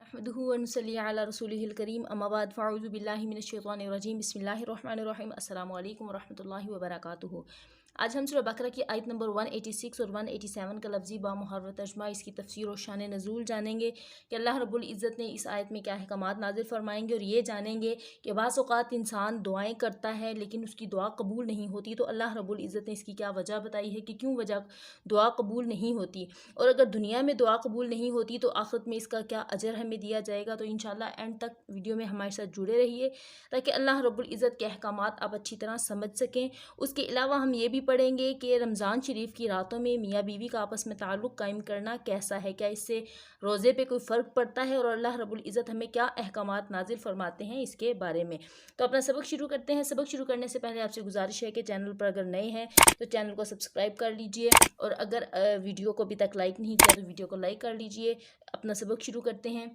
नहमदुहु व नुसल्ली अला रसूलिहिल करीम अम्मा बाद फ़अऊज़ु बिल्लाहि मिनश शैतानिर रजीम बिस्मिल्लाहिर रहमानिर रहीम अस्सलामु अलैकुम व रहमतुल्लाहि व बरकातुहू। आज हम सूरह बकरा की आयत नंबर 186 और 187 का लफ्ज़ी बामुहावरा तर्जुमा, इसकी तफसीर और शान नज़ूल जानेंगे कि अल्लाह रब्बुल इज़्ज़त ने इस आयत में क्या अहकामात नाज़िल फरमाएंगे, और ये जानेंगे कि बाज़ औक़ात इंसान दुआएं करता है लेकिन उसकी दुआ कबूल नहीं होती, तो अल्लाह रब्बुल इज़्ज़त ने इसकी क्या वजह बताई है कि क्यों वजह दुआ कबूल नहीं होती, और अगर दुनिया में दुआ कबूल नहीं होती तो आखिरत में इसका क्या अजर हमें दिया जाएगा। तो इंशाअल्लाह एंड तक वीडियो में हमारे साथ जुड़े रहिए ताकि अल्लाह रब्बुल इज़्ज़त के अहकामात आप अच्छी तरह समझ सकें। उसके अलावा हम ये भी पढ़ेंगे कि रमज़ान शरीफ की रातों में मियाँ बीवी का आपस में ताल्लुक़ कायम करना कैसा है, क्या इससे रोज़े पे कोई फ़र्क पड़ता है, और अल्लाह रब्बुल इज़्ज़त हमें क्या अहकामात नाजिल फरमाते हैं इसके बारे में। तो अपना सबक शुरू करते हैं। सबक शुरू करने से पहले आपसे गुजारिश है कि चैनल पर अगर नए हैं तो चैनल को सब्सक्राइब कर लीजिए, और अगर वीडियो को अभी तक लाइक नहीं किया तो वीडियो को लाइक कर लीजिए। अपना सबक शुरू करते हैं।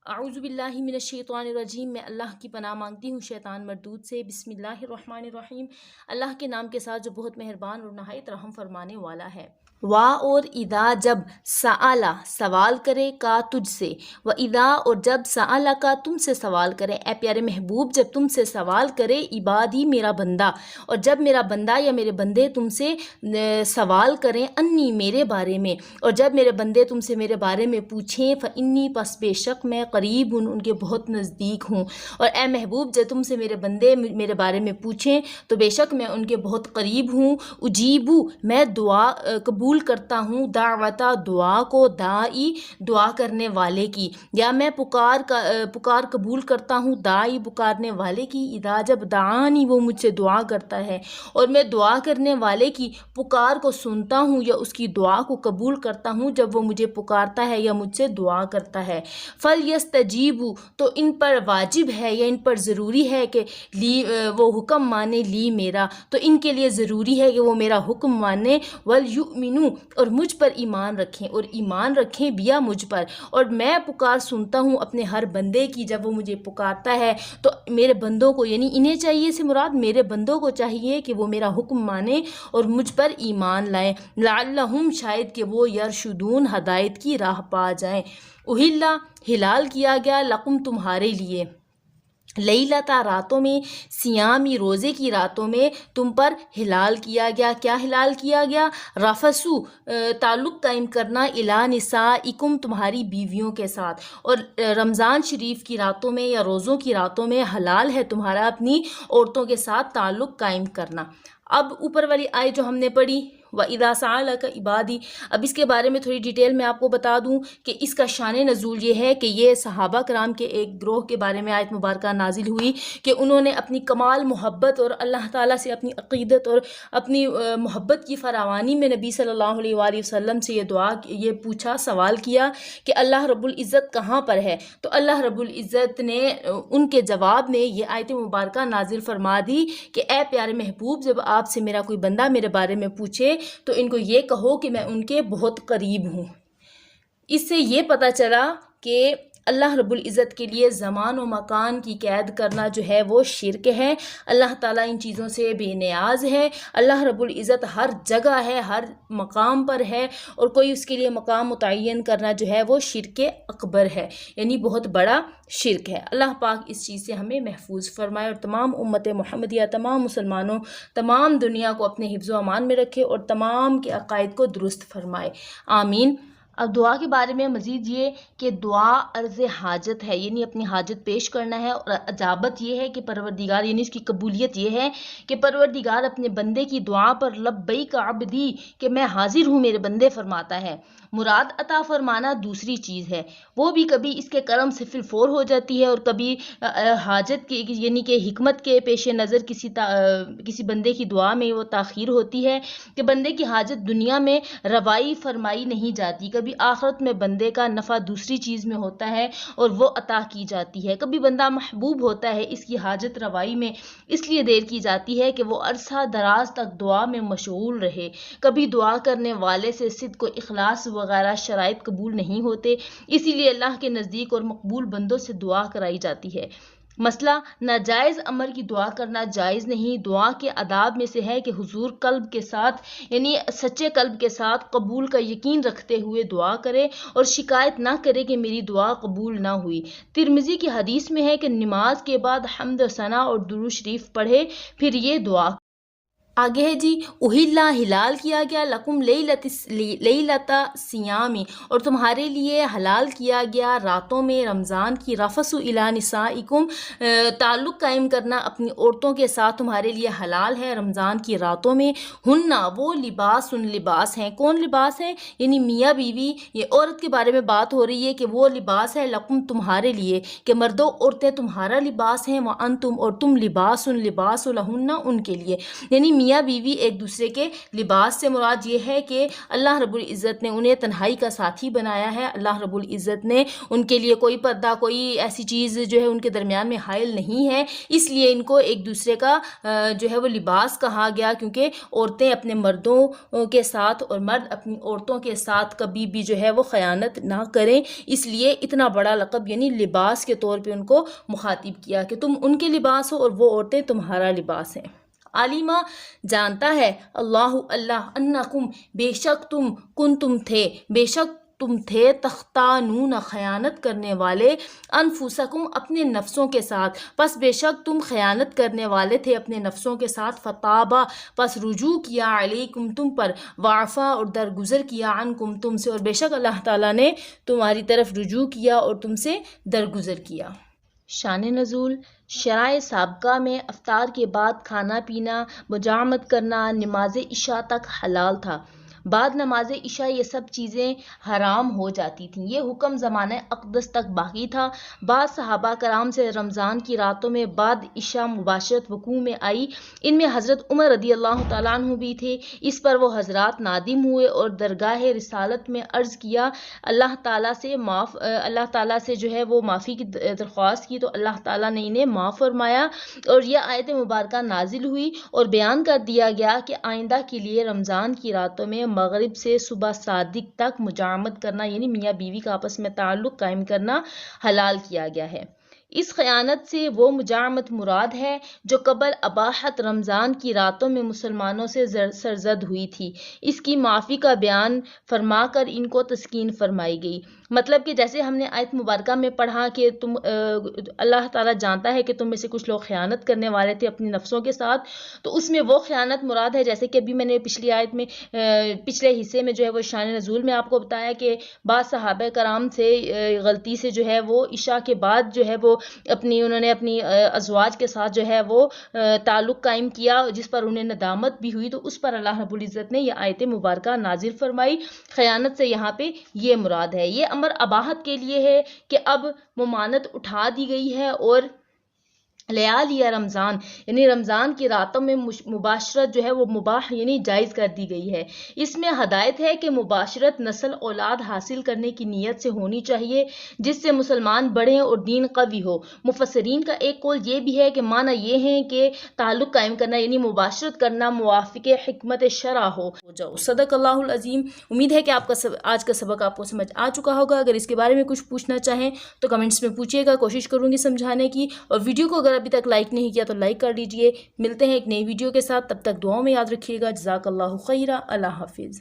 आऊज़ु बिल्लाहि मिनश शैतानिर रजीम, मैं अल्लाह की पनाह मांगती हूँ शैतान मरदूद से। बिस्मिल्लाहिर रहमानिर रहीम, अल्लाह के नाम के साथ जो बहुत मेहरबान और नहायत रहम फरमाने वाला है। वा और इदा जब सआला सवाल करे का तुझसे, व इदा और जब सआला का तुमसे सवाल करे, ए प्यारे महबूब जब तुमसे सवाल करे इबादी मेरा बंदा, और जब मेरा बंदा या मेरे बंदे तुमसे सवाल करें अन्नी मेरे बारे में, और जब मेरे बंदे तुमसे मेरे बारे में पूछें फ़इन्नी पस बेशक मैं करीब हूँ, उनके बहुत नज़दीक हूँ। और ए महबूब जब तुमसे मेरे बंदे मेरे बारे में पूछें तो बेशक मैं उनके बहुत करीब हूँ। उजीबू मैं दुआ कबूल करता हूँ, दावता दुआ को, दाई दुआ करने वाले की, या मैं पुकार कबूल करता हूँ दाई पुकारने वाले की। इदा जब दानी वो मुझसे दुआ करता है, और मैं दुआ करने वाले की पुकार को सुनता हूँ या उसकी दुआ को कबूल करता हूँ जब वो मुझे पुकारता है या मुझसे दुआ करता है। फल यस्तजीबू तो इन पर वाजिब है या इन पर ज़रूरी है कि ली वो हुक्म माने ली मेरा, तो इनके लिए ज़रूरी है कि वो मेरा हुक्म माने। वल युमिनू और मुझ पर ईमान रखें, और ईमान रखें बिया मुझ पर, और मैं पुकार सुनता हूँ अपने हर बंदे की जब वो मुझे पुकारता है। तो मेरे बंदों को यानी इन्हें चाहिए से मुराद मेरे बंदों को चाहिए कि वो मेरा हुक्म माने और मुझ पर ईमान लाएं। लअल्लहुम शायद कि वो यरशुदून हदायत की राह पा जाएं। उहिल्ला हिलाल किया गया लकुम तुम्हारे लिए, लैलता रातों में, सियामी रोज़े की रातों में तुम पर हिलाल किया गया। क्या हिलाल किया गया? रफसु ताल्लुक़ कायम करना, इला निसाइकुम तुम्हारी बीवियों के साथ। और रमज़ान शरीफ की रातों में या रोज़ों की रातों में हलाल है तुम्हारा अपनी औरतों के साथ ताल्लुक़ कायम करना। अब ऊपर वाली आयत जो हमने पढ़ी व इदा सअलका इबादी, अब इसके बारे में थोड़ी डिटेल में आपको बता दूं कि इसका शान नज़ूल ये है कि ये सहाबा कराम के एक ग्रोह के बारे में आयत मुबारक नाजिल हुई कि उन्होंने अपनी कमाल मोहब्बत और अल्लाह ताला से अपनी अक़ीदत और अपनी मोहब्बत की फरावानी में नबी सल्लल्लाहु अलैहि वसल्लम से ये पूछा, सवाल किया कि अल्लाह रब्बुल इज़्ज़त कहाँ पर है। तो अल्लाह रब्बुल इज़्ज़त ने उनके जवाब में ये आयत मुबारक नाजिल फरमा दी कि ए प्यारे महबूब जब आपसे मेरा कोई बंदा मेरे बारे में पूछे तो इनको ये कहो कि मैं उनके बहुत करीब हूँ। इससे ये पता चला कि अल्लाह रब्बुल इज़्ज़त के लिए ज़मान और मकान की कैद करना जो है वो शिरक है। अल्लाह ताला इन चीज़ों से बेनियाज है। अल्लाह रब्बुल इज़्ज़त हर जगह है, हर मकाम पर है, और कोई उसके लिए मकाम मुतय्यन करना जो है वो शिरक अकबर है, यानी बहुत बड़ा शिरक है। अल्लाह पाक इस चीज़ से हमें महफूज फरमाए और तमाम उम्मत मुहम्मदिया, तमाम मुसलमानों, तमाम दुनिया को अपने हिफ्ज़ व अमान में रखे और तमाम के अकायद को दुरुस्त फरमाए, आमीन। अब दुआ के बारे में मज़ीद ये कि दुआ अर्ज़ हाजत है, यानी अपनी हाजत पेश करना है, और अजाबत ये है कि परवरदिगार यानी उसकी कबूलियत ये है कि परवरदिगार अपने बंदे की दुआ पर लब्बैक अब्दी कि मैं हाजिर हूँ मेरे बंदे फरमाता है। मुराद अता फरमाना दूसरी चीज़ है, वो भी कभी इसके करम से फिलफोर हो जाती है और कभी हाजत की यानी कि हिकमत के पेश नज़र किसी बंदे की दुआ में वो ताख़ीर होती है कि बंदे की हाजत दुनिया में रवाई फरमाई नहीं जाती, कभी आखिरत में बंदे का नफ़ा दूसरी चीज़ में होता है और वो अता की जाती है। कभी बंदा महबूब होता है, इसकी हाजत रवाई में इसलिए देर की जाती है कि वो अरसा दराज तक दुआ में मशगूल रहे। कभी दुआ करने वाले से सिद्क़ व इखलास वगैरह शराइत कबूल नहीं होते, इसीलिए अल्लाह के नज़दीक और मकबूल बंदों से दुआ कराई जाती है। مسئلہ ناجائز امر کی دعا کرنا جائز نہیں۔ دعا کے آداب میں سے ہے کہ حضور قلب کے ساتھ یعنی سچے قلب کے ساتھ قبول کا یقین رکھتے ہوئے دعا کرے اور شکایت نہ کرے کہ میری دعا قبول نہ ہوئی۔ ترمذی کی حدیث میں ہے کہ نماز کے بعد حمد و ثنا اور درود شریف پڑھے پھر یہ دعا۔ آگے ہے جی اہلا حلال کیا گیا لکم لیلۃ سیامی، اور تمہارے لیے حلال کیا گیا راتوں میں رمضان کی رفث الی نسائکم، تعلق قائم کرنا اپنی عورتوں کے ساتھ تمہارے لیے حلال ہے رمضان کی راتوں میں۔ ہننا وہ لباس ہیں، کون لباس ہیں؟ یعنی میاں بیوی، یہ عورت کے بارے میں بات ہو رہی ہے کہ وہ لباس ہے لکم تمہارے لیے، کہ مردوں عورتیں تمہارا لباس ہیں، وانتم اور تم لباس لہن ان کے لیے، یعنی میاں بیوی ایک دوسرے کے لباس سے مراد یہ ہے کہ اللہ رب العزت نے انہیں تنہائی کا ساتھی بنایا ہے۔ اللہ رب العزت نے ان کے لیے کوئی پردہ، کوئی ایسی چیز جو ہے ان کے درمیان میں حائل نہیں ہے، اس لیے ان کو ایک دوسرے کا جو ہے وہ لباس کہا گیا، کیونکہ عورتیں اپنے مردوں کے ساتھ اور مرد اپنی عورتوں کے ساتھ کبھی بھی جو ہے وہ خیانت نہ کریں، اس لیے اتنا بڑا لقب یعنی لباس کے طور پہ ان کو مخاطب کیا کہ تم ان کے لباس ہو اور وہ عورتیں تمہارا لباس ہیں۔ عالمہ جانتا ہے اللہ انکم بے شک تم تھے تختانون خیانت کرنے والے انفسکم اپنے نفسوں کے ساتھ، پس بے شک تم خیانت کرنے والے تھے اپنے نفسوں کے ساتھ، فتابہ پس رجوع کیا علیکم تم پر، وعفا اور درگزر کیا عنکم تم سے، اور بے شک اللہ تعالیٰ نے تمہاری طرف رجوع کیا اور تم سے درگزر کیا۔ شان نزول شرائع سابقہ میں افطار کے بعد کھانا پینا، مجامت کرنا نماز عشاء تک حلال تھا، بعد نماز عشاء یہ سب چیزیں حرام ہو جاتی تھیں۔ یہ حکم زمانہ اقدس تک باقی تھا۔ بعض صحابہ کرام سے رمضان کی راتوں میں بعد عشاء مباشرت وقوع میں آئی، ان میں حضرت عمر رضی اللہ تعالیٰ عنہ بھی تھے۔ اس پر وہ حضرات نادم ہوئے اور درگاہ رسالت میں عرض کیا، اللہ تعالیٰ سے جو ہے وہ معافی کی درخواست کی، تو اللہ تعالیٰ نے انہیں معاف فرمایا اور یہ آیت مبارکہ نازل ہوئی اور بیان کر دیا گیا کہ آئندہ کے لیے رمضان کی راتوں میں مغرب سے صبح صادق تک مجامت کرنا یعنی میاں بیوی کا آپس میں تعلق قائم کرنا حلال کیا گیا ہے۔ اس خیانت سے وہ مجامت مراد ہے جو قبل اباحت رمضان کی راتوں میں مسلمانوں سے سرزد ہوئی تھی۔ اس کی معافی کا بیان فرما کر ان کو تسکین فرمائی گئی، مطلب کہ جیسے ہم نے آیت مبارکہ میں پڑھا کہ اللہ تعالیٰ جانتا ہے کہ تم میں سے کچھ لوگ خیانت کرنے والے تھے اپنی نفسوں کے ساتھ، تو اس میں وہ خیانت مراد ہے، جیسے کہ ابھی میں نے پچھلی آیت میں پچھلے حصے میں جو ہے وہ شان نزول میں آپ کو بتایا کہ بعض صحابہ کرام سے غلطی سے جو ہے وہ عشاء کے بعد جو ہے وہ انہوں نے اپنی ازواج کے ساتھ جو ہے وہ تعلق قائم کیا، جس پر انہیں ندامت بھی ہوئی، تو اس پر اللہ رب العزت نے یہ آیت مبارکہ نازل فرمائی۔ خیانت سے یہاں پہ یہ مراد ہے۔ یہ امر اباحت کے لیے ہے کہ اب ممانعت اٹھا دی گئی ہے اور لیالی رمضان یعنی رمضان کی راتوں میں مباشرت جو ہے وہ مباح یعنی جائز کر دی گئی ہے۔ اس میں ہدایت ہے کہ مباشرت نسل اولاد حاصل کرنے کی نیت سے ہونی چاہیے جس سے مسلمان بڑھیں اور دین قوی ہو۔ مفسرین کا ایک قول یہ بھی ہے کہ معنی یہ ہے کہ تعلق قائم کرنا یعنی مباشرت کرنا موافق حکمت شرع ہو جاؤ۔ صدق اللہ العظیم۔ امید ہے کہ آپ کا آج کا سبق آپ کو سمجھ آ چکا ہوگا۔ اگر اس کے بارے میں کچھ پوچھنا چاہیں تو کمنٹس میں پوچھیے گا، کوشش کروں گی سمجھانے کی، اور ویڈیو کو اگر ابھی تک لائک نہیں کیا تو لائک کر لیجئے۔ ملتے ہیں ایک نئی ویڈیو کے ساتھ، تب تک دعاؤں میں یاد رکھیے گا۔ جزاک اللہ خیرہ۔ اللہ حافظ۔